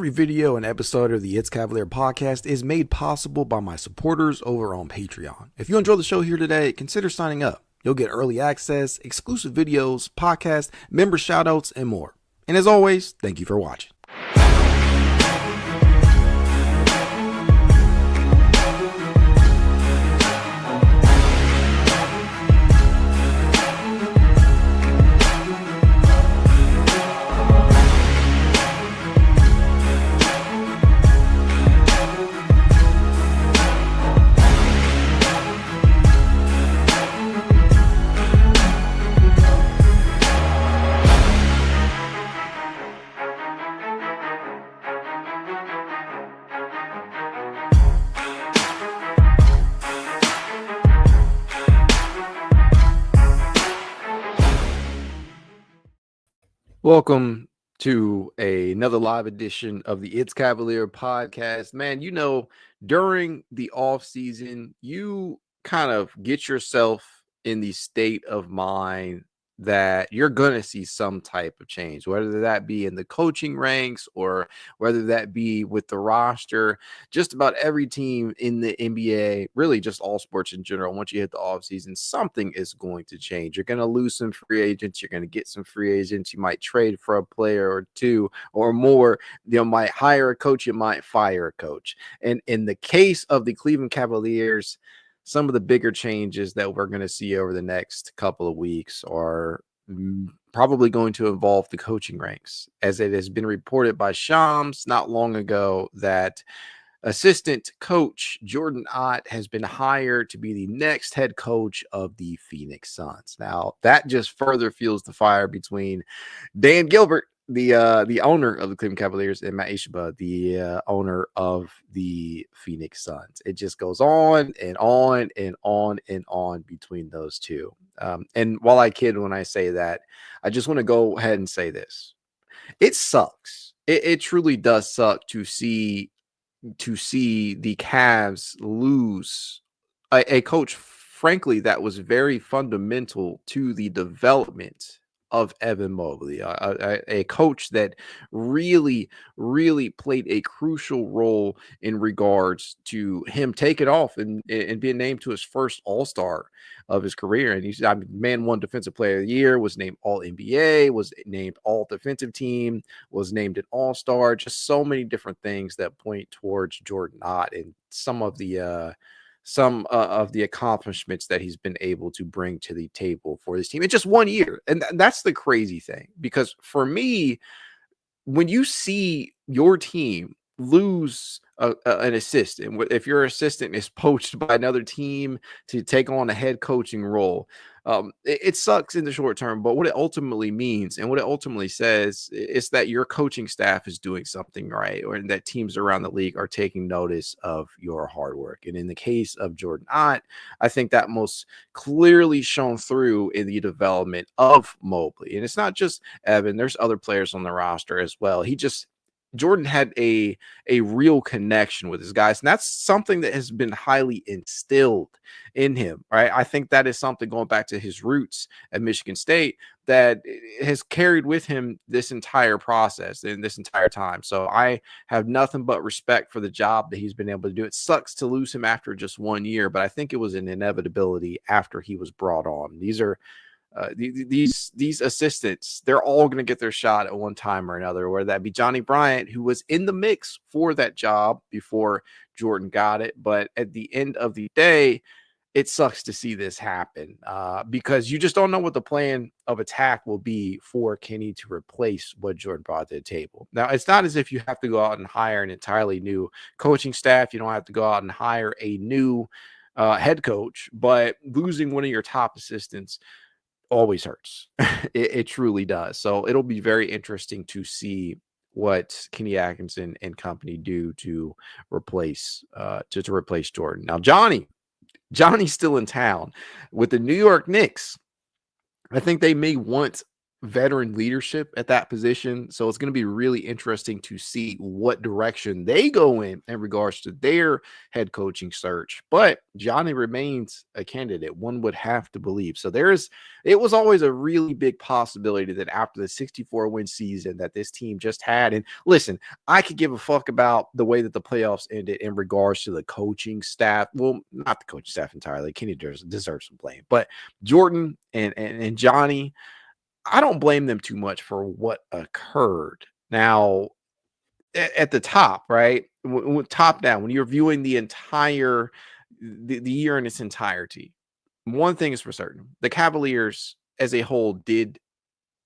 Every video and episode of the It's Cavalier podcast is made possible by my supporters over on Patreon. If you enjoy the show here today, consider signing up. You'll get early access, exclusive videos, podcasts, member shoutouts, and more. And as always, thank you for watching. Welcome to another live edition of the It's Cavalier podcast. Man, you know, during the offseason, you kind of get yourself in the state of mind that you're going to see some type of change, whether that be in the coaching ranks or whether that be with the roster. Just about every team in the NBA, really just all sports in general, once you hit the offseason, something is going to change. You're going to lose some free agents. You're going to get some free agents. You might trade for a player or two or more. You might hire a coach. You might fire a coach. And in the case of the Cleveland Cavaliers, some of the bigger changes that we're going to see over the next couple of weeks are probably going to involve the coaching ranks, as it has been reported by Shams not long ago that assistant coach Jordan Ott has been hired to be the next head coach of the Phoenix Suns. Now, that just further fuels the fire between Dan Gilbert, the owner of the Cleveland Cavaliers, and Matt Ishbia, the owner of the Phoenix Suns. It just goes on and on and on and on between those two. And while I kid when I say that, I just want to go ahead and say this. It sucks. It truly does suck to see the Cavs lose a coach, frankly, that was very fundamental to the development of Evan Mobley, a coach that really played a crucial role in regards to him taking off and being named to his first All-Star of his career. And he's man one Defensive Player of the Year, was named All-NBA, was named All-Defensive Team, was named an All-Star. Just so many different things that point towards Jordan Ott and some of the accomplishments that he's been able to bring to the table for this team in just 1 year. And that's the crazy thing, because for me, when you see your team lose an assistant, if your assistant is poached by another team to take on a head coaching role, it sucks in the short term, but what it ultimately means and what it ultimately says is that your coaching staff is doing something right, or that teams around the league are taking notice of your hard work. And in the case of Jordan Ott, I think that most clearly shone through in the development of Mobley. And it's not just Evan, there's other players on the roster as well. Jordan had a real connection with his guys, and that's something that has been highly instilled in him, right? I think that is something going back to his roots at Michigan State that has carried with him this entire process and this entire time. So I have nothing but respect for the job that he's been able to do. It sucks to lose him after just 1 year, but I think it was an inevitability after he was brought on. These are these assistants, they're all going to get their shot at one time or another, whether that be Johnny Bryant, who was in the mix for that job before Jordan got it. But at the end of the day, it sucks to see this happen because you just don't know what the plan of attack will be for Kenny to replace what Jordan brought to the table. Now, it's not as if you have to go out and hire an entirely new coaching staff. You don't have to go out and hire a new head coach, but losing one of your top assistants always hurts. It truly does. So it'll be very interesting to see what Kenny Atkinson and company do to replace Jordan. Now, Johnny's still in town with the New York Knicks. I think they may want veteran leadership at that position. So it's going to be really interesting to see what direction they go in regards to their head coaching search. But Johnny remains a candidate, one would have to believe. So it was always a really big possibility that after the 64-win season that this team just had, and listen, I could give a fuck about the way that the playoffs ended in regards to the coaching staff. Well, not the coaching staff entirely. Kenny deserves some blame, but Jordan and Johnny, I don't blame them too much for what occurred. Now, at the top, right? Top down, when you're viewing the entire the year in its entirety, one thing is for certain: the Cavaliers as a whole did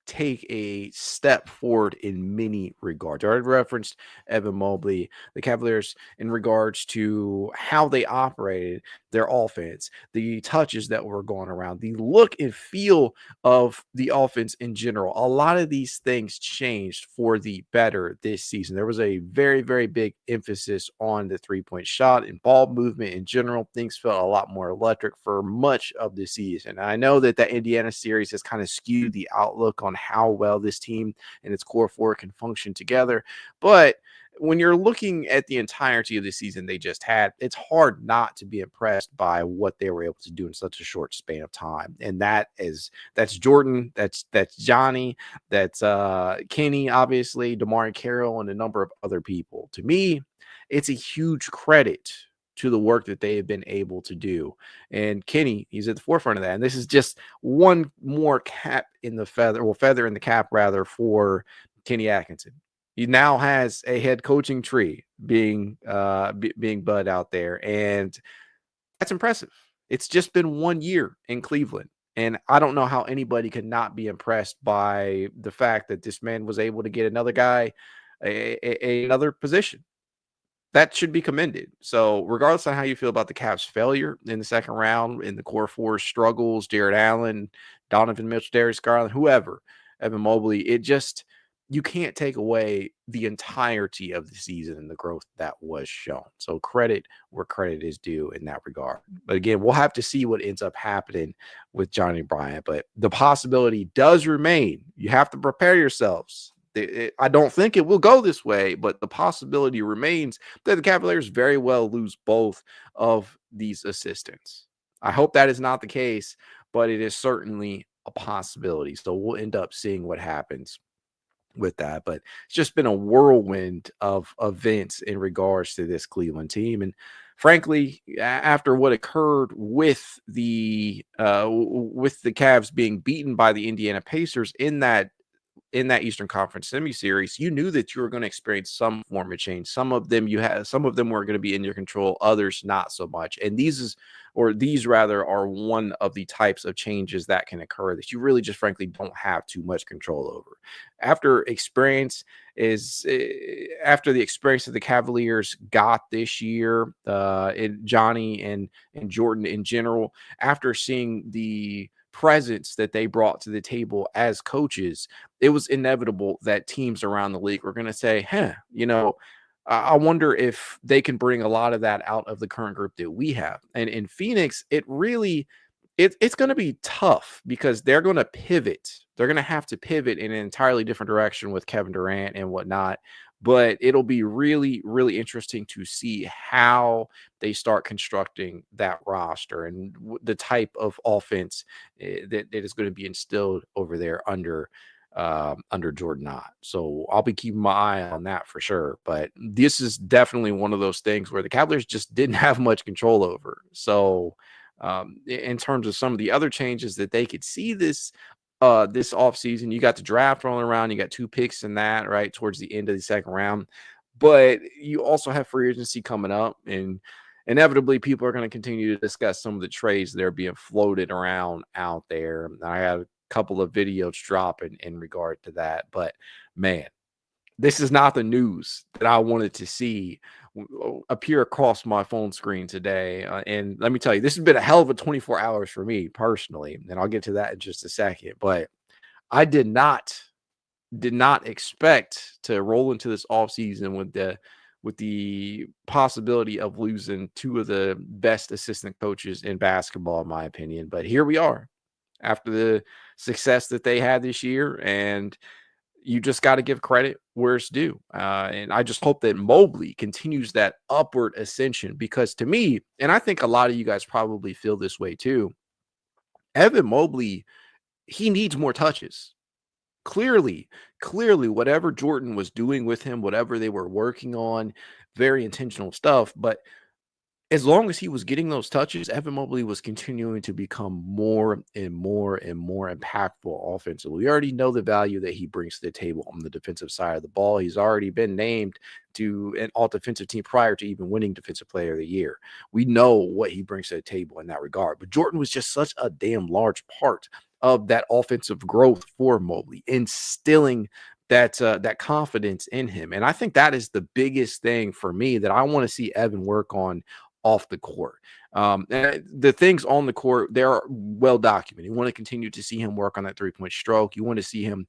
take a step forward in many regards. I already referenced Evan Mobley, the Cavaliers, in regards to how they operated their offense, the touches that were going around, the look and feel of the offense in general. A lot of these things changed for the better this season. There was a very, very big emphasis on the three-point shot and ball movement in general. Things felt a lot more electric for much of the season. I know that the Indiana series has kind of skewed the outlook on how well this team and its core four can function together. But when you're looking at the entirety of the season they just had, it's hard not to be impressed by what they were able to do in such a short span of time. And that's Jordan, that's Johnny, that's Kenny, obviously, DeMar Carroll, and a number of other people. To me, it's a huge credit to the work that they have been able to do. And Kenny, he's at the forefront of that. And this is just one more cap in the feather in the cap rather for Kenny Atkinson. He now has a head coaching tree being bud out there, and that's impressive. It's just been 1 year in Cleveland, and I don't know how anybody could not be impressed by the fact that this man was able to get another guy another position. That should be commended. So regardless of how you feel about the Cavs' failure in the second round, in the core four struggles, Jarrett Allen, Donovan Mitchell, Darius, Garland, whoever, Evan Mobley, you can't take away the entirety of the season and the growth that was shown. So credit where credit is due in that regard. But again, we'll have to see what ends up happening with Johnny Bryant. But the possibility does remain. You have to prepare yourselves. I don't think it will go this way, but the possibility remains that the Cavaliers very well lose both of these assistants. I hope that is not the case, but it is certainly a possibility. So we'll end up seeing what happens with that. But it's just been a whirlwind of events in regards to this Cleveland team. And frankly, after what occurred with the Cavs being beaten by the Indiana Pacers in that Eastern Conference semi-series, you knew that you were going to experience some form of change. Some of them were going to be in your control, others not so much. And these are one of the types of changes that can occur that you really just frankly don't have too much control over. After the experience that the Cavaliers got this year, Johnny and Jordan in general, after seeing the presence that they brought to the table as coaches, it was inevitable that teams around the league were going to say, I wonder if they can bring a lot of that out of the current group that we have. And in Phoenix, it's going to be tough because they're going to pivot. They're going to have to pivot in an entirely different direction with Kevin Durant and whatnot. But it'll be really, really interesting to see how they start constructing that roster and the type of offense that is going to be instilled over there under Jordan Ott. So I'll be keeping my eye on that for sure. But this is definitely one of those things where the Cavaliers just didn't have much control over. So in terms of some of the other changes that they could see this offseason, you got the draft rolling around, you got 2 picks in that, right, towards the end of the second round. But you also have free agency coming up, and inevitably people are going to continue to discuss some of the trades that are being floated around out there. I have a couple of videos dropping in regard to that. But man, this is not the news that I wanted to see appear across my phone screen today. And let me tell you, this has been a hell of a 24 hours for me personally, and I'll get to that in just a second. But I did not expect to roll into this offseason with the possibility of losing 2 of the best assistant coaches in basketball, in my opinion. But here we are. After the success that they had this year. And you just got to give credit where it's due. And I just hope that Mobley continues that upward ascension, because to me, and I think a lot of you guys probably feel this way too, Evan Mobley, he needs more touches. Clearly, whatever Jordan was doing with him, whatever they were working on, very intentional stuff. But as long as he was getting those touches, Evan Mobley was continuing to become more and more and more impactful offensively. We already know the value that he brings to the table on the defensive side of the ball. He's already been named to an all-defensive team prior to even winning Defensive Player of the Year. We know what he brings to the table in that regard. But Jordan was just such a damn large part of that offensive growth for Mobley, instilling that confidence in him. And I think that is the biggest thing for me that I want to see Evan work on off the court. And the things on the court, they're well documented. You want to continue to see him work on that three-point stroke. You want to see him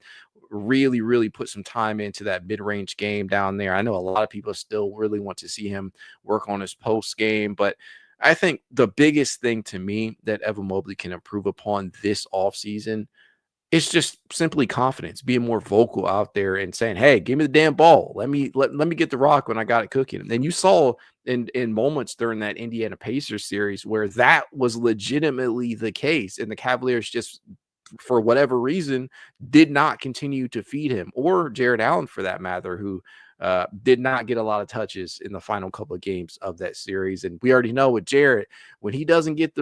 really, really put some time into that mid-range game down there. I know a lot of people still really want to see him work on his post game, but I think the biggest thing to me that Evan Mobley can improve upon this offseason, it's just simply confidence, being more vocal out there and saying, hey, give me the damn ball. Let me get the rock when I got it cooking. And then you saw in moments during that Indiana Pacers series where that was legitimately the case. And the Cavaliers just, for whatever reason, did not continue to feed him, or Jarrett Allen for that matter, who did not get a lot of touches in the final couple of games of that series. And we already know with Jarrett, when he doesn't get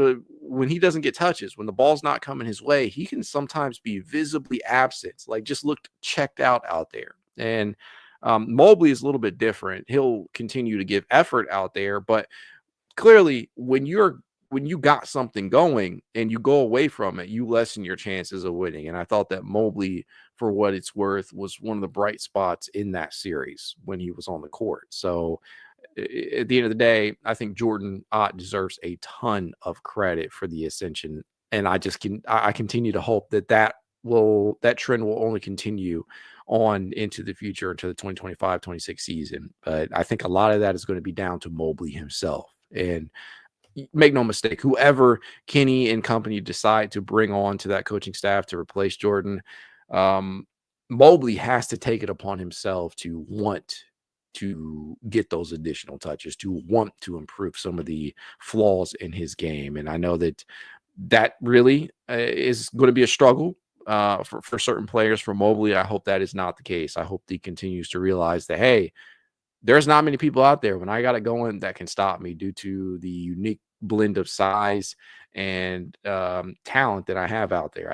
touches, when the ball's not coming his way, he can sometimes be visibly absent, like just looked checked out there. And Mobley is a little bit different. He'll continue to give effort out there, but clearly when you got something going and you go away from it, you lessen your chances of winning. And I thought that Mobley, for what it's worth, was one of the bright spots in that series when he was on the court. So at the end of the day, I think Jordan Ott deserves a ton of credit for the ascension. And I continue to hope that trend will only continue on into the future, into the 2025-26 season. But I think a lot of that is going to be down to Mobley himself. And make no mistake, whoever Kenny and company decide to bring on to that coaching staff to replace Jordan, Mobley has to take it upon himself to want to get those additional touches, to want to improve some of the flaws in his game. And I know that really is going to be a struggle for certain players. For Mobley, I hope that is not the case. I hope he continues to realize that, hey, there's not many people out there when I got it going that can stop me due to the unique blend of size and talent that I have out there.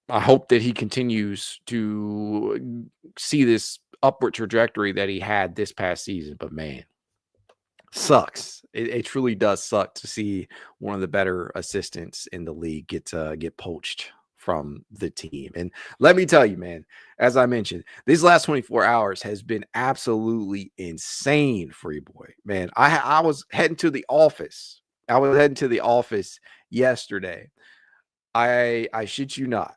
I hope that he continues to see this upward trajectory that he had this past season. But man, sucks. It truly does suck to see one of the better assistants in the league get poached from the team. And let me tell you, man, as I mentioned, these last 24 hours has been absolutely insane for you, boy. Man, I was heading to the office. I was heading to the office yesterday. I shit you not.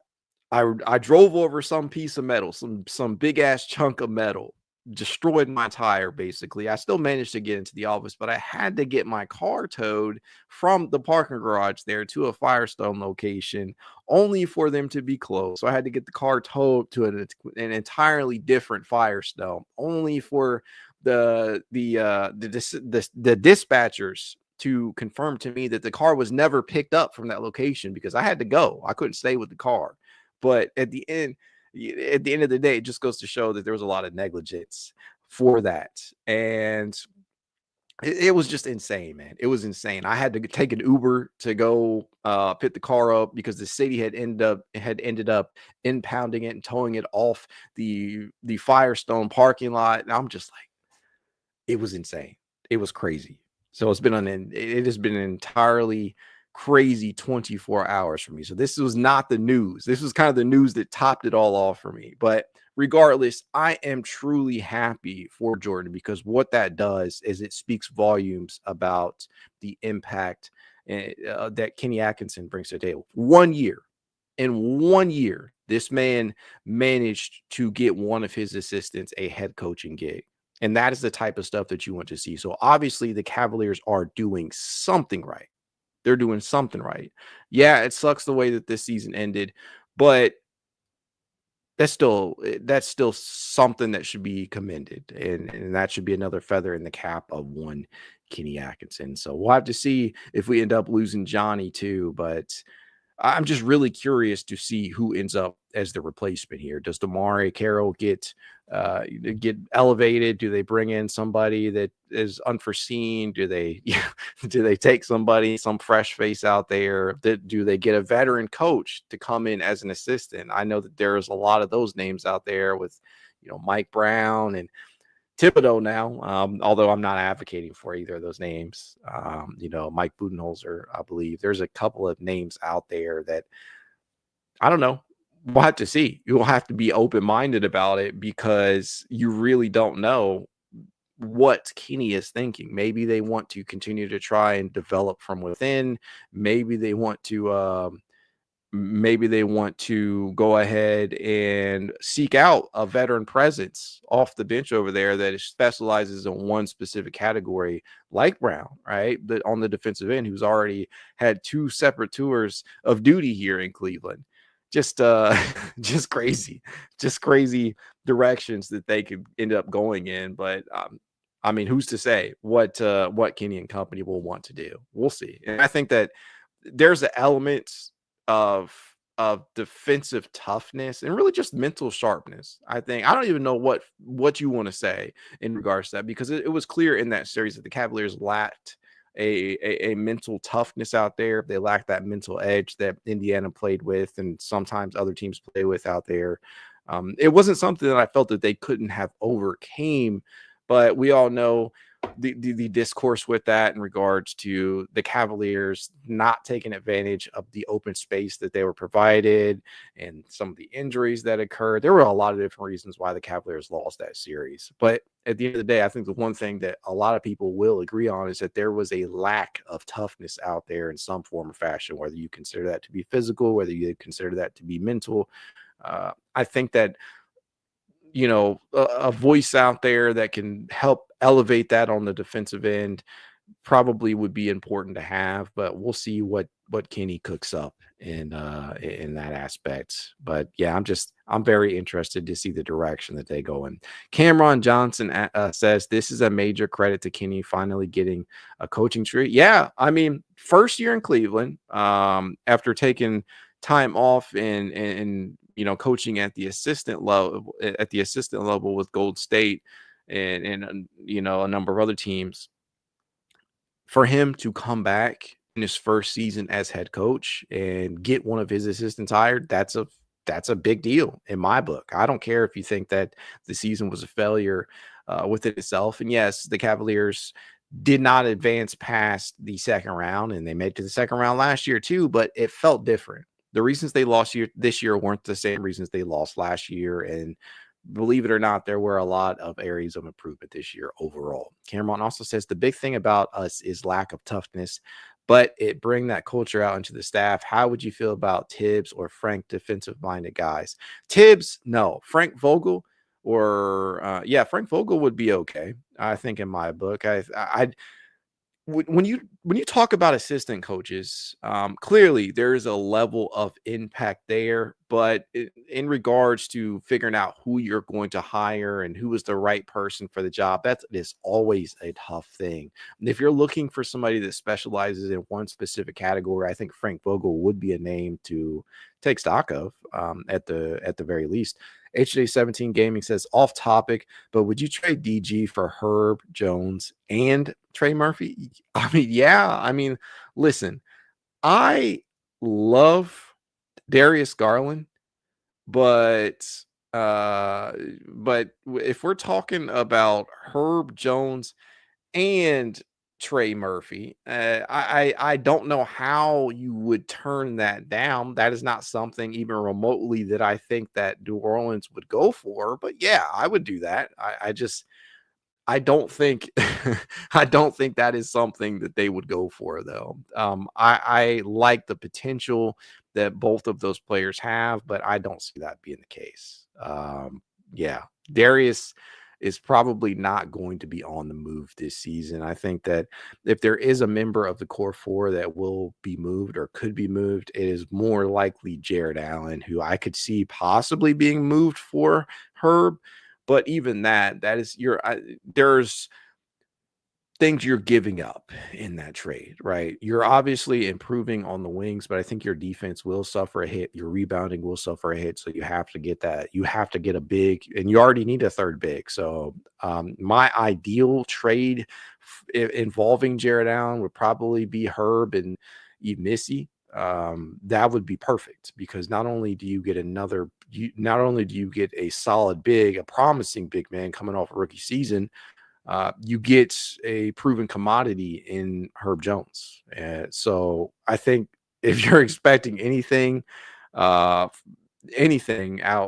I drove over some piece of metal, some big ass chunk of metal, destroyed my tire basically. I still managed to get into the office, but I had to get my car towed from the parking garage there to a Firestone location, only for them to be closed. So I had to get the car towed to an entirely different Firestone, only for the dispatchers to confirm to me that the car was never picked up from that location, because I had to go. I couldn't stay with the car. But at the end of the day, it just goes to show that there was a lot of negligence for that. And it was just insane, man. It was insane. I had to take an Uber to go pick the car up because the city had ended up impounding it and towing it off the Firestone parking lot. And I'm just like, it was insane. It was crazy. So it has been an entirely crazy 24 hours for me. So this was not the news. This was kind of the news that topped it all off for me. But regardless, I am truly happy for Jordan, because what that does is it speaks volumes about the impact that Kenny Atkinson brings to the table. 1 year. In 1 year, this man managed to get one of his assistants a head coaching gig. And that is the type of stuff that you want to see. So obviously the Cavaliers are doing something right. they're doing something right. Yeah, it sucks the way that this season ended, but that's still something that should be commended, and that should be another feather in the cap of one Kenny Atkinson. So we'll have to see if we end up losing Johnny too, but I'm just really curious to see who ends up as the replacement here. Does Damari Carroll get elevated? Do they bring in somebody that is unforeseen? Do they do they take some fresh face out there? Do they get a veteran coach to come in as an assistant? I know that there's a lot of those names out there with Mike Brown and Thibodeau now, although I'm not advocating for either of those names. Mike Budenholzer, I believe. There's a couple of names out there that I don't know. We'll have to see. You'll have to be open-minded about it because you really don't know what Kenny is thinking. Maybe they want to continue to try and develop from within. Maybe they want to go ahead and seek out a veteran presence off the bench over there that specializes in one specific category, like Brown, right? But on the defensive end, who's already had 2 separate tours of duty here in Cleveland. Just just crazy directions that they could end up going in. But I mean, who's to say what Kenny and company will want to do? We'll see. And I think that there's an element of defensive toughness and really just mental sharpness. I don't even know what you want to say in regards to that, because it was clear in that series that the Cavaliers lacked a mental toughness out there. They lacked that mental edge that Indiana played with and sometimes other teams play with out there. It wasn't something that I felt that they couldn't have overcame, but we all know the discourse with that in regards to the Cavaliers not taking advantage of the open space that they were provided and some of the injuries that occurred. There were a lot of different reasons why the Cavaliers lost that series. But at the end of the day, I think the one thing that a lot of people will agree on is that there was a lack of toughness out there in some form or fashion, whether you consider that to be physical, whether you consider that to be mental. I think that a voice out there that can help elevate that on the defensive end probably would be important to have, but we'll see what Kenny cooks up in that aspect. But yeah, I'm very interested to see the direction that they go in. Cameron Johnson says this is a major credit to Kenny finally getting a coaching tree. Yeah, I mean, first year in Cleveland, after taking time off and coaching at the assistant level with Gold State and a number of other teams, for him to come back in his first season as head coach and get one of his assistants hired, that's a big deal in my book. I don't care if you think that the season was a failure within itself. And yes, the Cavaliers did not advance past the second round, and they made it to the second round last year too, but it felt different. The reasons they lost this year weren't the same reasons they lost last year. And believe it or not, there were a lot of areas of improvement this year overall. Cameron also says the big thing about us is lack of toughness, but it bring that culture out into the staff. How would you feel about Tibbs or Frank, defensive-minded guys? Tibbs, no. Frank Vogel Frank Vogel would be okay, I think, in my book. When you talk about assistant coaches, clearly there is a level of impact there, but in regards to figuring out who you're going to hire and who is the right person for the job, that is always a tough thing. And if you're looking for somebody that specializes in one specific category, I think Frank Vogel would be a name to take stock of, at the very least. HJ17 Gaming says, off topic, but would you trade DG for Herb Jones and Trey Murphy? I mean, yeah. I mean, listen, I love Darius Garland, but if we're talking about Herb Jones and Trey Murphy, I don't know how you would turn that down. That is not something even remotely that I think that New Orleans would go for. But yeah, I would do that. I don't think I don't think that is something that they would go for, though. I like the potential that both of those players have, but I don't see that being the case. Yeah, Darius is probably not going to be on the move this season. I think that if there is a member of the core four that will be moved or could be moved, it is more likely Jarrett Allen, who I could see possibly being moved for Herb. But even that is there's things you're giving up in that trade, right? You're obviously improving on the wings, but I think your defense will suffer a hit. Your rebounding will suffer a hit. So you have to get that. You have to get a big, and you already need a third big. So my ideal trade involving Jarrett Allen would probably be Herb and Emoni. That would be perfect because not only do you get a solid big, a promising big man coming off a rookie season, you get a proven commodity in Herb Jones. So I think if you're expecting anything out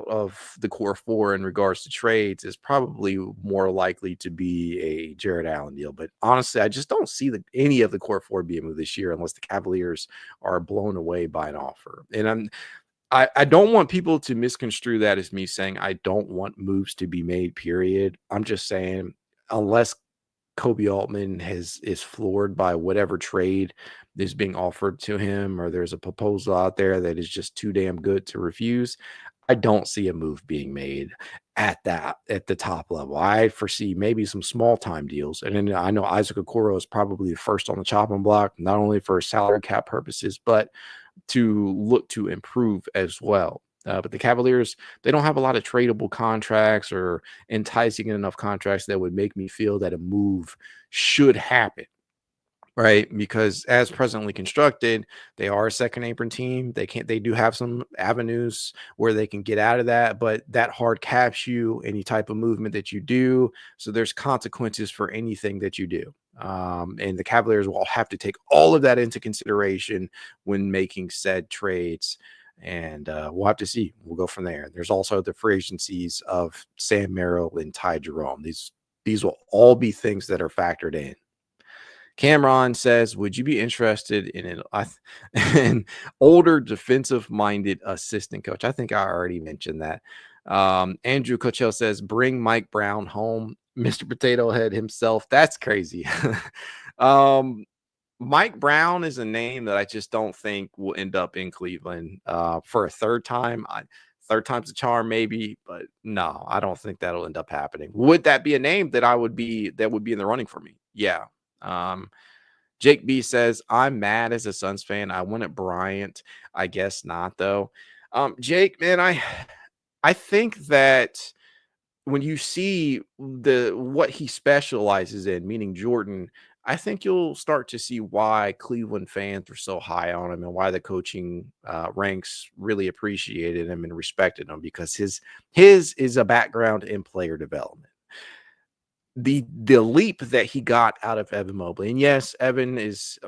of the core four in regards to trades, is probably more likely to be a Jarrett Allen deal. But honestly, I just don't see any of the core four being moved this year unless the Cavaliers are blown away by an offer. And I don't want people to misconstrue that as me saying I don't want moves to be made, period. I'm just saying unless Kobe Altman is floored by whatever trade is being offered to him, or there's a proposal out there that is just too damn good to refuse, I don't see a move being made at the top level. I foresee maybe some small time deals. And then I know Isaac Okoro is probably the first on the chopping block, not only for salary cap purposes, but to look to improve as well. But the Cavaliers, they don't have a lot of tradable contracts or enticing enough contracts that would make me feel that a move should happen, right? Because as presently constructed, they are a second apron team. They do have some avenues where they can get out of that, but that hard caps you any type of movement that you do. So there's consequences for anything that you do. And the Cavaliers will have to take all of that into consideration when making said trades. And we'll have to see. We'll go from there. There's also the free agencies of Sam Merrill and Ty Jerome. These will all be things that are factored in. Cameron says, would you be interested in an older defensive-minded assistant coach? I think I already mentioned that. Andrew Coachell says, bring Mike Brown home. Mr. Potato Head himself. That's crazy. Mike Brown is a name that I just don't think will end up in Cleveland for a third time. Third time's a charm, maybe, but no, I don't think that'll end up happening. Would that be a name that would be in the running for me? Yeah. Jake B says, I'm mad as a Suns fan. I wanted Bryant. I guess not, though. Jake, man, I think that when you see what he specializes in, meaning Jordan, I think you'll start to see why Cleveland fans are so high on him and why the coaching ranks really appreciated him and respected him, because his is a background in player development. The leap that he got out of Evan Mobley, and yes, Evan is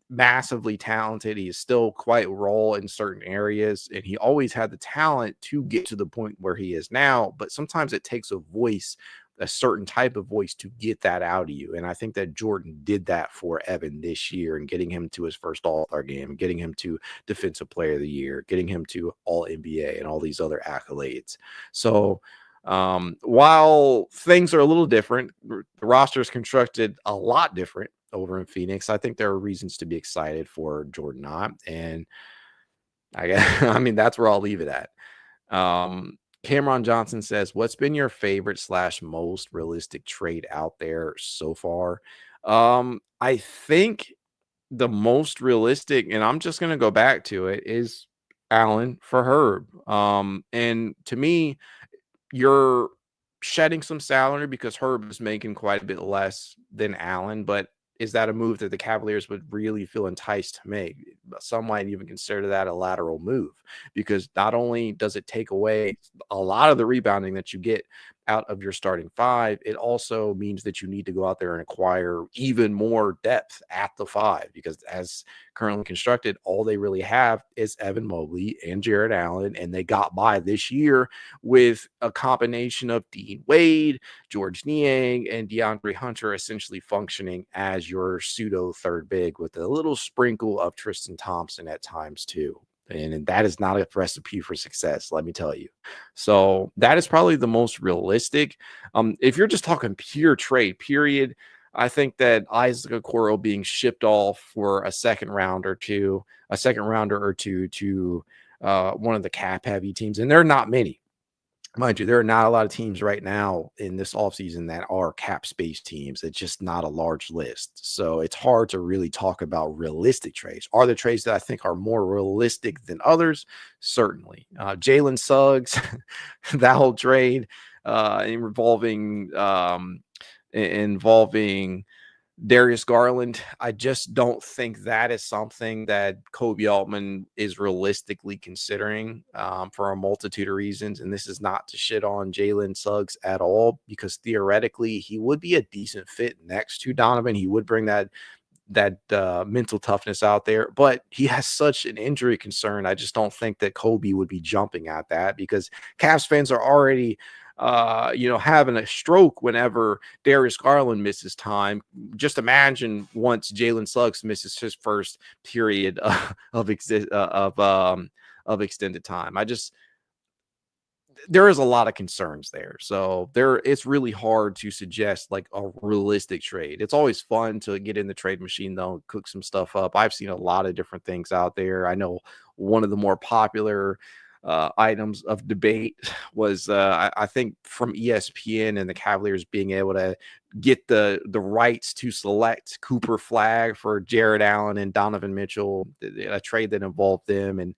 massively talented. He is still quite raw in certain areas, and he always had the talent to get to the point where he is now. But sometimes it takes a certain type of voice to get that out of you. And I think that Jordan did that for Evan this year, and getting him to his first All-Star game, getting him to Defensive Player of the Year, getting him to All-NBA and all these other accolades. So while things are a little different, the roster is constructed a lot different over in Phoenix. I think there are reasons to be excited for Jordan Ott, and I mean, that's where I'll leave it at. Cameron Johnson says, what's been your favorite / most realistic trade out there so far? I think the most realistic, and I'm just going to go back to it, is Allen for Herb. And to me, you're shedding some salary because Herb is making quite a bit less than Allen, but is that a move that the Cavaliers would really feel enticed to make? Some might even consider that a lateral move, because not only does it take away a lot of the rebounding that you get out of your starting five, it also means that you need to go out there and acquire even more depth at the five, because as currently constructed, all they really have is Evan Mobley and Jarrett Allen, and they got by this year with a combination of Dean Wade, George Niang, and DeAndre Hunter essentially functioning as your pseudo third big with a little sprinkle of Tristan Thompson at times too. And that is not a recipe for success, let me tell you. So that is probably the most realistic. If you're just talking pure trade, period, I think that Isaac Okoro being shipped off for a second rounder or two to one of the cap heavy teams, and there are not many. Mind you, there are not a lot of teams right now in this offseason that are cap space teams. It's just not a large list. So it's hard to really talk about realistic trades. Are there trades that I think are more realistic than others? Certainly. Jalen Suggs, that whole trade involving Darius Garland, I just don't think that is something that Kobe Altman is realistically considering for a multitude of reasons. And this is not to shit on Jalen Suggs at all, because theoretically he would be a decent fit next to Donovan. He would bring that mental toughness out there, but he has such an injury concern. I just don't think that Kobe would be jumping at that, because Cavs fans are already having a stroke whenever Darius Garland misses time. Just imagine once Jalen Suggs misses his first period of extended time. There is a lot of concerns there. So it's really hard to suggest like a realistic trade. It's always fun to get in the trade machine though, and cook some stuff up. I've seen a lot of different things out there. I know one of the more popular items of debate was I think from ESPN and the Cavaliers being able to get the rights to select Cooper Flag for Jarrett Allen and Donovan Mitchell, a trade that involved them. And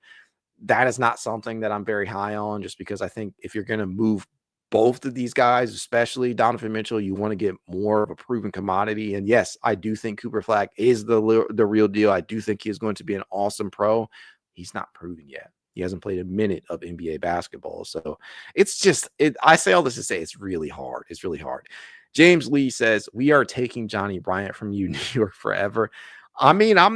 that is not something that I'm very high on, just because I think if you're going to move both of these guys, especially Donovan Mitchell, you want to get more of a proven commodity. And yes, I do think Cooper Flag is the real deal. I do think he is going to be an awesome pro. He's not proven yet. He hasn't played a minute of NBA basketball. So I say all this to say it's really hard. It's really hard. James Lee says, we are taking Johnny Bryant from you, New York forever. I mean, I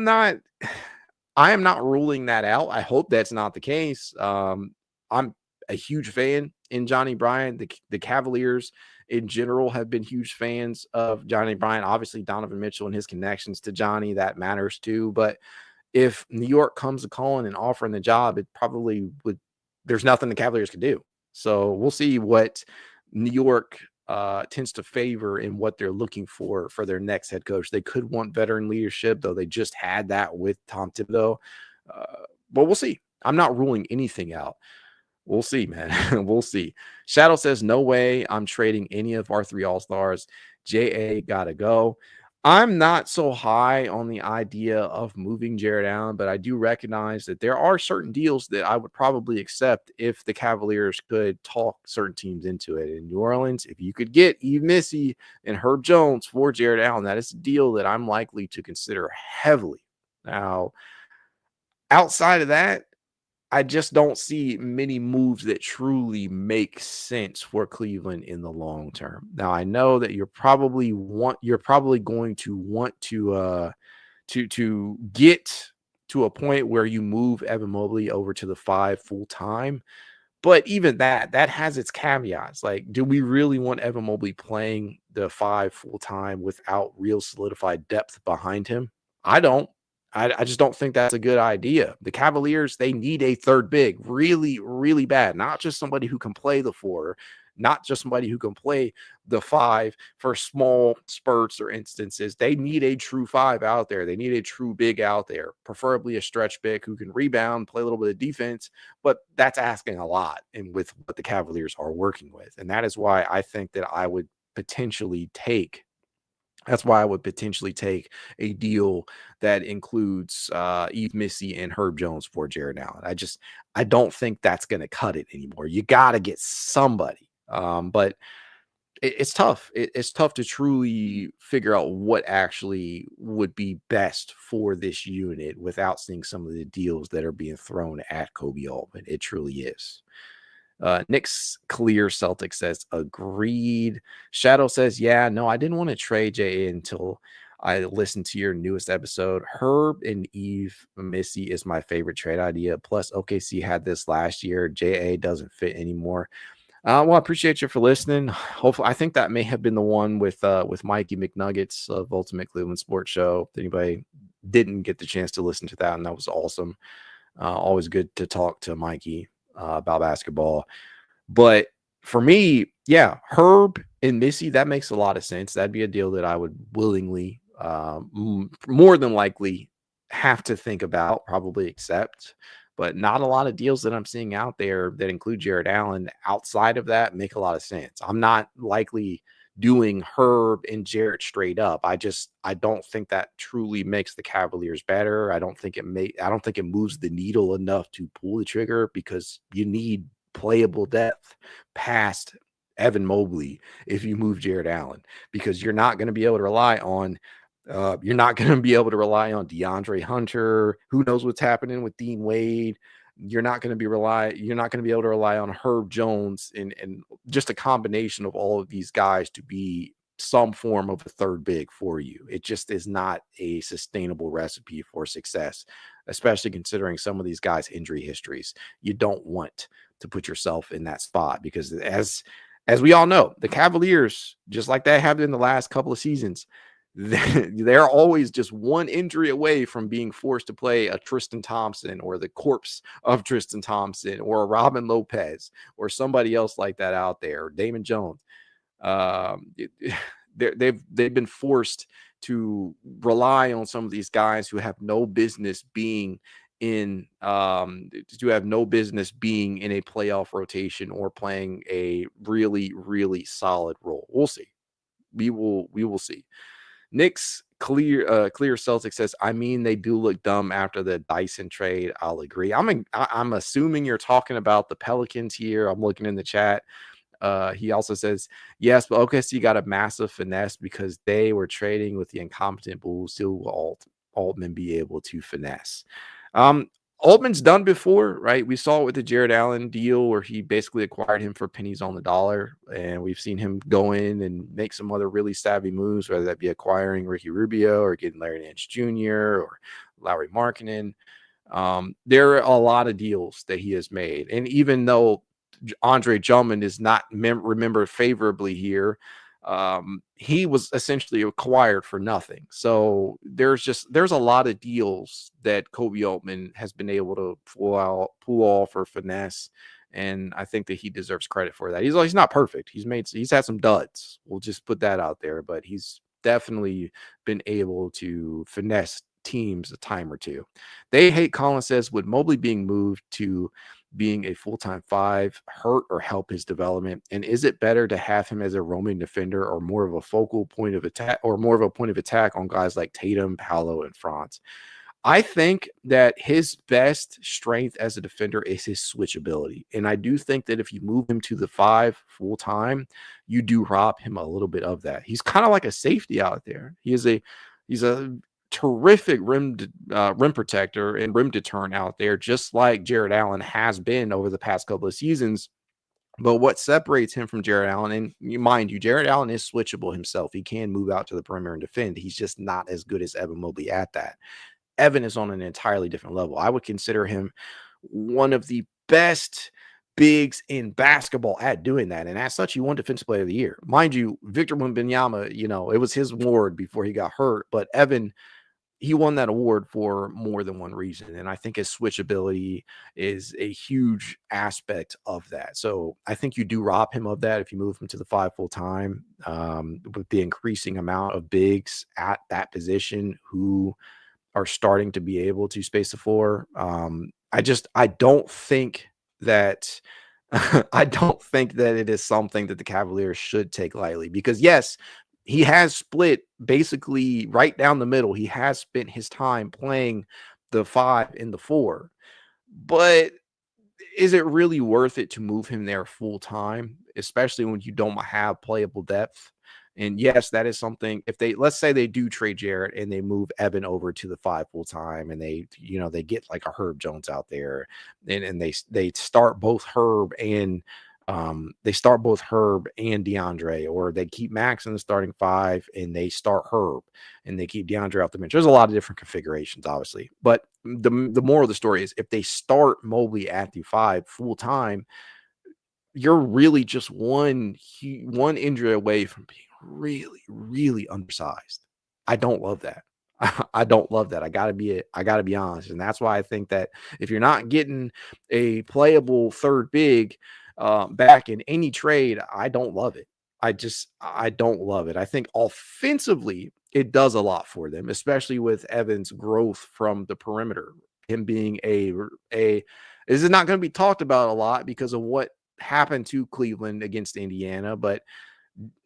am not ruling that out. I hope that's not the case. I'm a huge fan in Johnny Bryant. The Cavaliers in general have been huge fans of Johnny Bryant. Obviously, Donovan Mitchell and his connections to Johnny, that matters too. But if New York comes to calling and offering the job, it probably would. There's nothing the Cavaliers can do. So we'll see what New York tends to favor in what they're looking for their next head coach. They could want veteran leadership, though they just had that with Tom Thibodeau. But we'll see. I'm not ruling anything out. We'll see, man. We'll see. Shadow says, no way I'm trading any of our 3 All-Stars. J.A. gotta go. I'm not so high on the idea of moving Jarrett Allen, but I do recognize that there are certain deals that I would probably accept if the Cavaliers could talk certain teams into it. In New Orleans, if you could get Yves Missi and Herb Jones for Jarrett Allen, that is a deal that I'm likely to consider heavily. Now, outside of that, I just don't see many moves that truly make sense for Cleveland in the long term. Now, I know that you're probably going to want to get to a point where you move Evan Mobley over to the 5 full time. But even that has its caveats. Like, do we really want Evan Mobley playing the 5 full time without real solidified depth behind him? I don't. I just don't think that's a good idea. The Cavaliers, they need a third big really, really bad. Not just somebody who can play the 4, not just somebody who can play the 5 for small spurts or instances. They need a true 5 out there. They need a true big out there, preferably a stretch big who can rebound, play a little bit of defense. But that's asking a lot and with what the Cavaliers are working with. And that is why I think that I would potentially take a deal that includes Yves Missi and Herb Jones for Jarrett Allen. I don't think that's going to cut it anymore. You got to get somebody. But it's tough. It's tough to truly figure out what actually would be best for this unit without seeing some of the deals that are being thrown at Kobe Altman. It truly is. Nick's Clear Celtic says, agreed. Shadow says, yeah, no, I didn't want to trade JA until I listened to your newest episode. Herb and Yves Missi is my favorite trade idea. Plus, OKC had this last year. JA doesn't fit anymore. Well, I appreciate you for listening. Hopefully, I think that may have been the one with Mikey McNuggets of Ultimate Cleveland Sports Show. If anybody didn't get the chance to listen to that, and that was awesome. Always good to talk to Mikey about basketball. But for me, yeah, Herb and Missy, that makes a lot of sense. That'd be a deal that I would willingly, more than likely, have to think about, probably accept. But not a lot of deals that I'm seeing out there that include Jarrett Allen outside of that make a lot of sense. I'm not likely doing Herb and Jarrett straight up. I don't think that truly makes the Cavaliers better. I don't think it moves the needle enough to pull the trigger because you need playable depth past Evan Mobley if you move Jarrett Allen, because you're not going to be able to rely on DeAndre Hunter. Who knows what's happening with Dean Wade? You're not going to be able to rely on Herb Jones and just a combination of all of these guys to be some form of a third big for you. It just is not a sustainable recipe for success, especially considering some of these guys' injury histories. You don't want to put yourself in that spot because as we all know, the Cavaliers, just like that happened in the last couple of seasons, they're always just one injury away from being forced to play a Tristan Thompson or the corpse of Tristan Thompson or a Robin Lopez or somebody else like that out there, Damon Jones. They've been forced to rely on some of these guys who have no business being in a playoff rotation or playing a really, really solid role. We'll see. We will see. Nick's clear Celtics says, I mean, they do look dumb after the Dyson trade. I'll agree. I'm assuming you're talking about the Pelicans here. I'm looking in the chat. He also says, yes, but OKC got a massive finesse because they were trading with the incompetent Bulls. Still will Altman be able to finesse? Altman's done before, right? We saw it with the Jarrett Allen deal where he basically acquired him for pennies on the dollar. And we've seen him go in and make some other really savvy moves, whether that be acquiring Ricky Rubio or getting Larry Nance Jr. or Lauri Markkanen. There are a lot of deals that he has made. And even though Andre Drummond is not remembered favorably here, he was essentially acquired for nothing. So there's a lot of deals that Kobe Altman has been able to pull off or finesse, and I think that he deserves credit for that. He's not perfect. He's had some duds. We'll just put that out there, but he's definitely been able to finesse teams a time or two. They hate Colin says, would Mobley being moved to being a full-time 5 hurt or help his development? And is it better to have him as a roaming defender or more of a focal point of attack on guys like Tatum, Paolo, and Franz? I think that his best strength as a defender is his switchability. And I do think that if you move him to the 5 full-time, you do rob him a little bit of that. He's kind of like a safety out there. He's a terrific rim protector and rim deterrent out there, just like Jarrett Allen has been over the past couple of seasons. But what separates him from Jarrett Allen, and mind you, Jarrett Allen is switchable himself. He can move out to the perimeter and defend. He's just not as good as Evan Mobley at that. Evan is on an entirely different level. I would consider him one of the best bigs in basketball at doing that. And as such, he won Defensive Player of the Year. Mind you, Victor Wembanyama, it was his award before he got hurt. But Evan, he won that award for more than one reason. And I think his switchability is a huge aspect of that. So I think you do rob him of that if you move him to the 5 full time, with the increasing amount of bigs at that position who are starting to be able to space the floor. I don't think that I don't think that it is something that the Cavaliers should take lightly, because yes, he has split basically right down the middle. He has spent his time playing the 5 and the 4, but is it really worth it to move him there full time, especially when you don't have playable depth? And yes, that is something. If let's say they do trade Jarrett and they move Evan over to the 5 full time, and they get like a Herb Jones out there, and they start both Herb and DeAndre, or they keep Max in the starting 5 and they start Herb and they keep DeAndre off the bench. There's a lot of different configurations, obviously, but the moral of the story is if they start Mobley at the 5 full time, you're really just one injury away from being really, really undersized. I don't love that. I don't love that. I gotta be honest. And that's why I think that if you're not getting a playable third big back in any trade, I don't love it. I don't love it. I think offensively, it does a lot for them, especially with Evans' growth from the perimeter. Him being a this is not going to be talked about a lot because of what happened to Cleveland against Indiana, but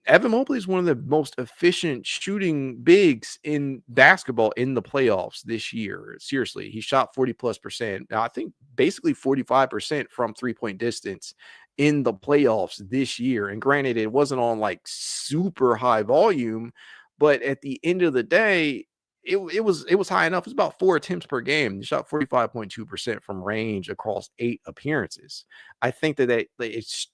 Evan Mobley is one of the most efficient shooting bigs in basketball in the playoffs this year. Seriously, he shot 40+%. Now, I think basically 45% from 3-point distance in the playoffs this year. And granted, it wasn't on like super high volume, but at the end of the day, it was high enough. It's about 4 attempts per game. He shot 45.2% from range across 8 appearances. I think that it's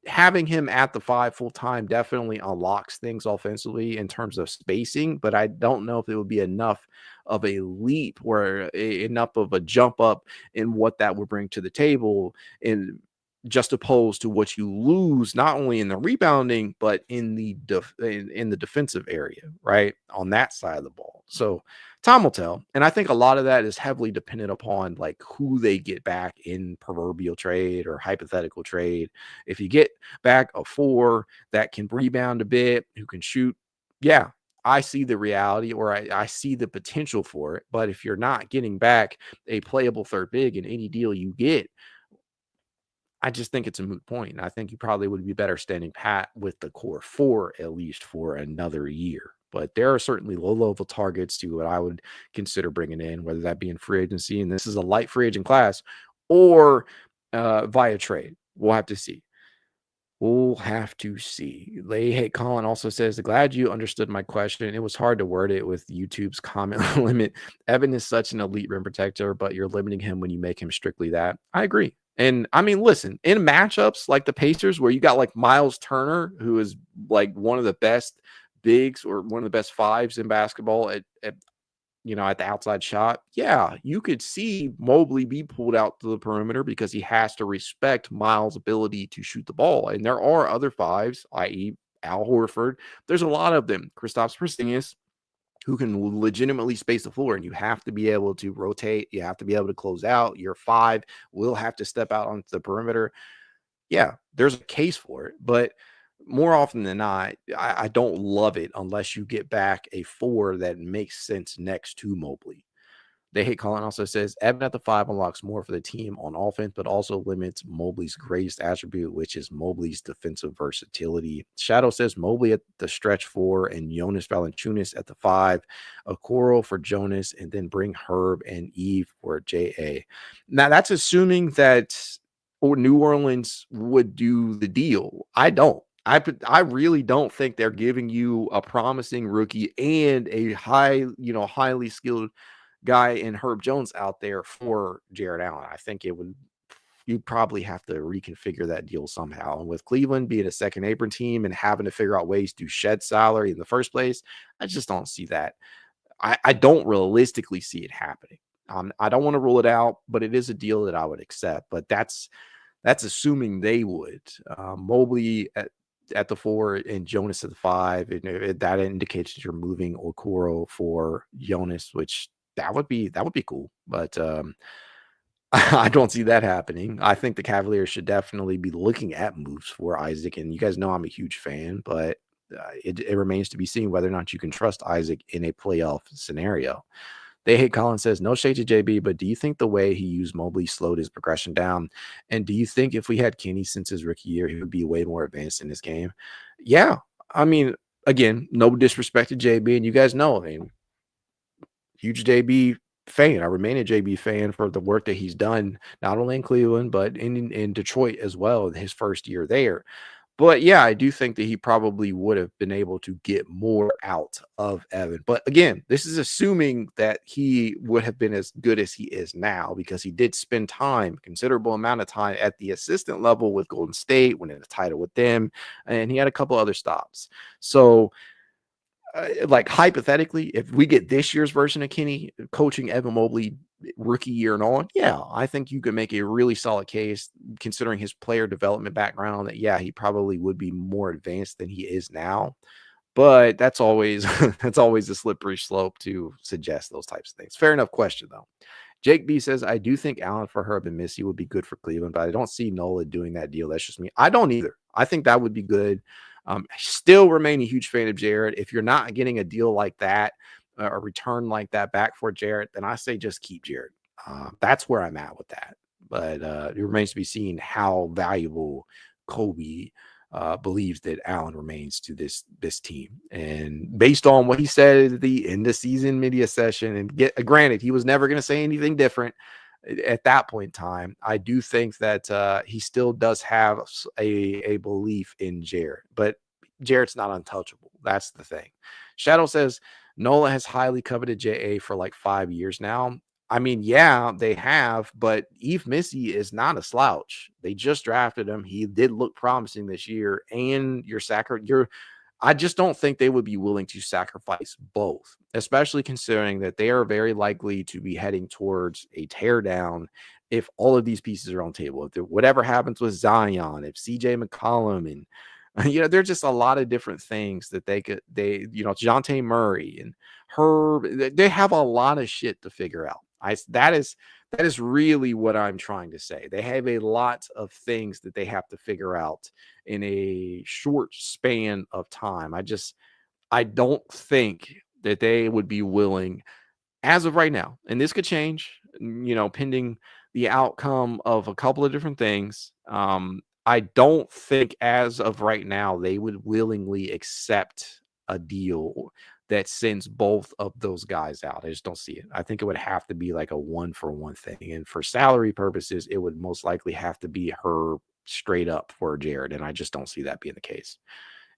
having him at the 5 full time definitely unlocks things offensively in terms of spacing, but I don't know if it would be enough of a leap or enough of a jump up in what that would bring to the table, in just opposed to what you lose not only in the rebounding but in the in the defensive area, right on that side of the ball. So time will tell, and I think a lot of that is heavily dependent upon like who they get back in proverbial trade or hypothetical trade. If you get back a 4 that can rebound a bit, who can shoot, yeah, I see the reality, or I see the potential for it. But if you're not getting back a playable third big in any deal you get, I just think it's a moot point. And I think you probably would be better standing pat with the core 4 at least for another year. But there are certainly low-level targets to what I would consider bringing in, whether that be in free agency, and this is a light free agent class, or via trade. We'll have to see. We'll have to see. Lay Hate Colin also says, glad you understood my question. It was hard to word it with YouTube's comment limit. Evan is such an elite rim protector, but you're limiting him when you make him strictly that. I agree. And I mean, listen, in matchups like the Pacers, where you got like Miles Turner, who is like one of the best bigs or one of the best 5s in basketball at the outside shot, yeah, you could see Mobley be pulled out to the perimeter because he has to respect Miles' ability to shoot the ball. And there are other 5s, i.e. Al Horford. There's a lot of them. Kristaps Porzingis, who can legitimately space the floor, and you have to be able to rotate. You have to be able to close out. Your 5 will have to step out onto the perimeter. Yeah, there's a case for it, but more often than not, I don't love it unless you get back a 4 that makes sense next to Mobley. They Hate Colin also says, Evan at the 5 unlocks more for the team on offense, but also limits Mobley's greatest attribute, which is Mobley's defensive versatility. Shadow says Mobley at the stretch 4 and Jonas Valanciunas at the 5, Okoro for Jonas, and then bring Herb and Eve for J.A. Now, that's assuming that New Orleans would do the deal. I don't. I really don't think they're giving you a promising rookie and a highly skilled guy in Herb Jones out there for Jarrett Allen. I think you'd probably have to reconfigure that deal somehow. And with Cleveland being a second apron team and having to figure out ways to shed salary in the first place, I just don't see that. I don't realistically see it happening. I don't want to rule it out, but it is a deal that I would accept. But that's assuming they would. Mobley at the 4 and Jonas at the 5. And that indicates that you're moving Okoro for Jonas, which that would be cool. But I don't see that happening. I think the Cavaliers should definitely be looking at moves for Isaac. And you guys know I'm a huge fan, but it remains to be seen whether or not you can trust Isaac in a playoff scenario. They Hate Colin says, no shade to JB, but do you think the way he used Mobley slowed his progression down? And do you think if we had Kenny since his rookie year, he would be way more advanced in this game? Yeah. I mean, again, no disrespect to JB. And you guys know, I mean, huge JB fan. I remain a JB fan for the work that he's done, not only in Cleveland, but in Detroit as well, in his first year there. But yeah, I do think that he probably would have been able to get more out of Evan. But again, this is assuming that he would have been as good as he is now, because he did spend considerable amount of time at the assistant level with Golden State, winning a title with them, and he had a couple other stops. So like hypothetically, if we get this year's version of Kenny coaching Evan Mobley rookie year and on, yeah, I think you could make a really solid case considering his player development background that, yeah, he probably would be more advanced than he is now. But that's always that's always a slippery slope to suggest those types of things. Fair enough question though. Jake B says, I do think Allen for Herb and Missy would be good for Cleveland, but I don't see Nola doing that deal. That's just me. I don't either. I think that would be good. Still remain a huge fan of Jarrett. If you're not getting a deal like that, a return like that back for Jarrett, then I say just keep Jarrett. That's where I'm at with that. But it remains to be seen how valuable Kobe believes that Allen remains to this team. And based on what he said at the end of season media session, and granted, he was never going to say anything different at that point in time, I do think that he still does have a belief in Jarrett, but Jarrett's not untouchable. That's the thing. Shadow says Nola has highly coveted JA for like 5 years now. I mean, yeah, they have, but Eve Missy is not a slouch. They just drafted him. He did look promising this year, and I just don't think they would be willing to sacrifice both, especially considering that they are very likely to be heading towards a teardown if all of these pieces are on the table. If whatever happens with Zion, if CJ McCollum, and there's just a lot of different things that Jonte Murray and Herb, they have a lot of shit to figure out. That is really what I'm trying to say. They have a lot of things that they have to figure out in a short span of time. I don't think that they would be willing as of right now, and this could change, pending the outcome of a couple of different things. I don't think as of right now they would willingly accept a deal that sends both of those guys out. I just don't see it. I think it would have to be like a 1-for-1 thing. And for salary purposes, it would most likely have to be her straight up for Jarrett. And I just don't see that being the case.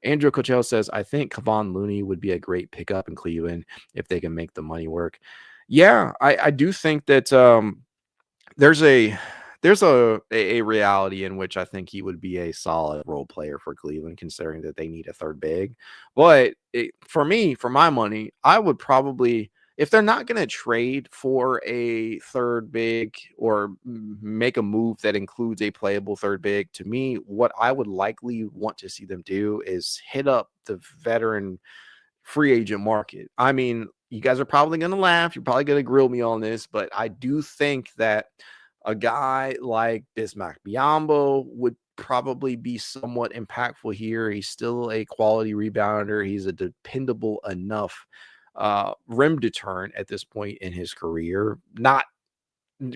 Andrew Coachella says, I think Kevon Looney would be a great pickup in Cleveland if they can make the money work. Yeah, I do think that there's a reality in which I think he would be a solid role player for Cleveland, considering that they need a third big. But for my money, I would probably, if they're not going to trade for a third big or make a move that includes a playable third big, to me, what I would likely want to see them do is hit up the veteran free agent market. I mean, you guys are probably going to laugh. You're probably going to grill me on this, but I do think that a guy like Bismack Biyombo would probably be somewhat impactful here. He's still a quality rebounder. He's a dependable enough rim deterrent at this point in his career.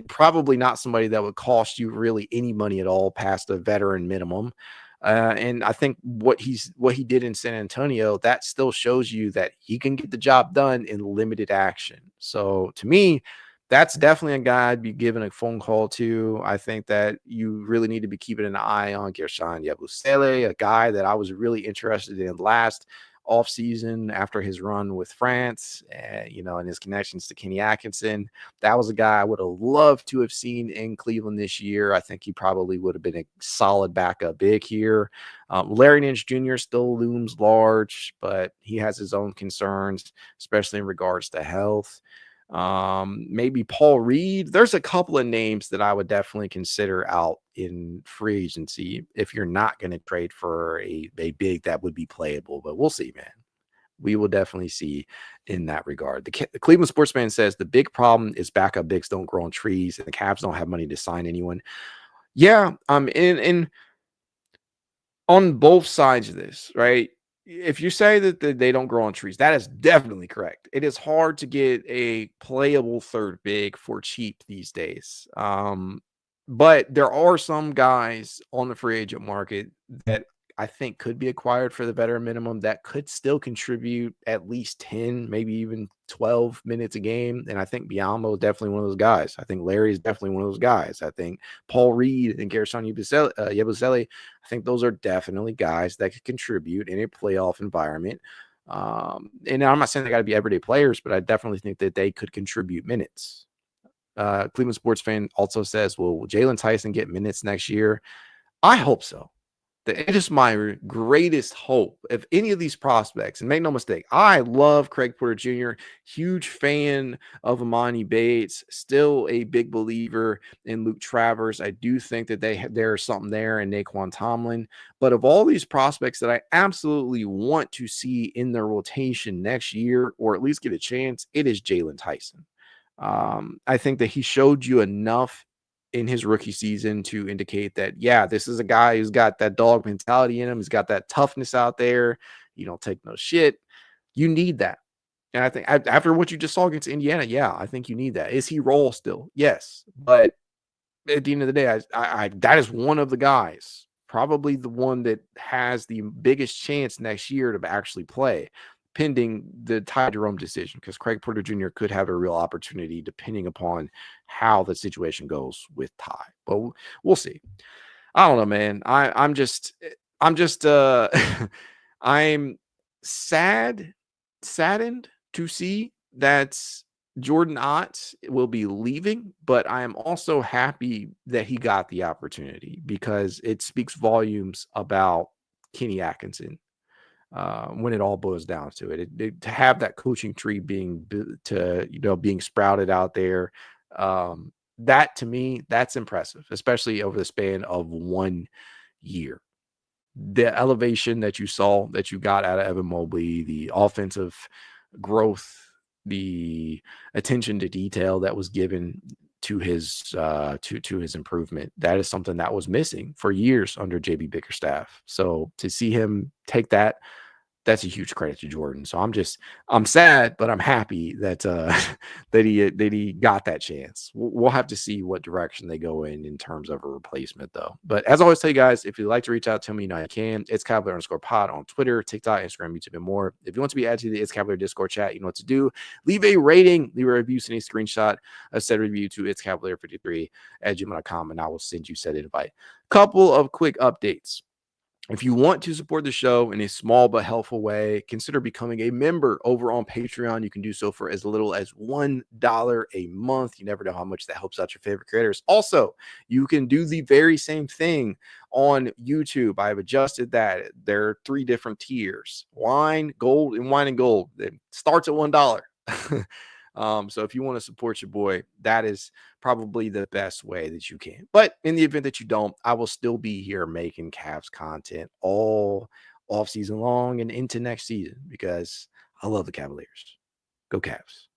Probably not somebody that would cost you really any money at all past a veteran minimum. And I think what he did in San Antonio, that still shows you that he can get the job done in limited action. So to me, that's definitely a guy I'd be giving a phone call to. I think that you really need to be keeping an eye on Guerschon Yabusele, a guy that I was really interested in last offseason after his run with France, and his connections to Kenny Atkinson. That was a guy I would have loved to have seen in Cleveland this year. I think he probably would have been a solid backup big here. Larry Nance Jr. still looms large, but he has his own concerns, especially in regards to health. Maybe Paul Reed. There's a couple of names that I would definitely consider out in free agency if you're not going to trade for a big that would be playable, but we'll see, man. We will definitely see in that regard. The Cleveland Sportsman says the big problem is backup bigs don't grow on trees and the Cavs don't have money to sign anyone. Yeah, in on both sides of this, right? If you say that they don't grow on trees, that is definitely correct. It is hard to get a playable third big for cheap these days. But there are some guys on the free agent market that I think could be acquired for the veteran minimum that could still contribute at least 10, maybe even 12 minutes a game. And I think Biyombo is definitely one of those guys. I think Larry is definitely one of those guys. I think Paul Reed and Guerschon Yabusele, I think those are definitely guys that could contribute in a playoff environment. And I'm not saying they got to be everyday players, but I definitely think that they could contribute minutes. Cleveland sports fan also says, will Jalen Tyson get minutes next year? I hope so. it is my greatest hope if any of these prospects, and make no mistake, I love Craig Porter Jr., huge fan of Emoni Bates, still a big believer in Luke Travers. I do think that there's something there in Naquan Tomlin. But of all these prospects that I absolutely want to see in their rotation next year, or at least get a chance, it is Jalen Tyson. I think that he showed you enough in his rookie season to indicate that, yeah, this is a guy who's got that dog mentality in him. He's got that toughness out there. You don't take no shit. You need that. And I think after what you just saw against Indiana, yeah, I think you need that. Is he raw still? Yes. But at the end of the day, I that is one of the guys, probably the one that has the biggest chance next year to actually play, pending the Ty Jerome decision, because Craig Porter Jr. could have a real opportunity depending upon how the situation goes with Ty. But we'll see. I don't know, man. I'm just I'm saddened to see that Jordan Ott will be leaving, but I am also happy that he got the opportunity, because it speaks volumes about Kenny Atkinson when it all boils down to it. To have that coaching tree being sprouted out there, that to me, that's impressive, especially over the span of 1 year. The elevation that you saw, that you got out of Evan Mobley, the offensive growth, the attention to detail that was given to his to his improvement, that is something that was missing for years under JB Bickerstaff. So to see him take that, that's a huge credit to Jordan. So I'm sad, but I'm happy that that he got that chance. We'll have to see what direction they go in terms of a replacement, though. But as I always tell you guys, if you'd like to reach out to me, you know you can. It's Cavalier_pod on Twitter, TikTok, Instagram, YouTube, and more. If you want to be added to the It's Cavalier Discord chat, you know what to do. Leave a rating, leave a review, send a screenshot of said review to It's Cavalier53 at gmail.com, and I will send you said invite. Couple of quick updates. If you want to support the show in a small but helpful way, consider becoming a member over on Patreon. You can do so for as little as $1 a month. You never know how much that helps out your favorite creators. Also, you can do the very same thing on YouTube. I have adjusted that. There are 3 different tiers: wine, gold, and wine and gold. It starts at $1. So if you want to support your boy, that is probably the best way that you can. But in the event that you don't, I will still be here making Cavs content all off season long and into next season, because I love the Cavaliers. Go Cavs.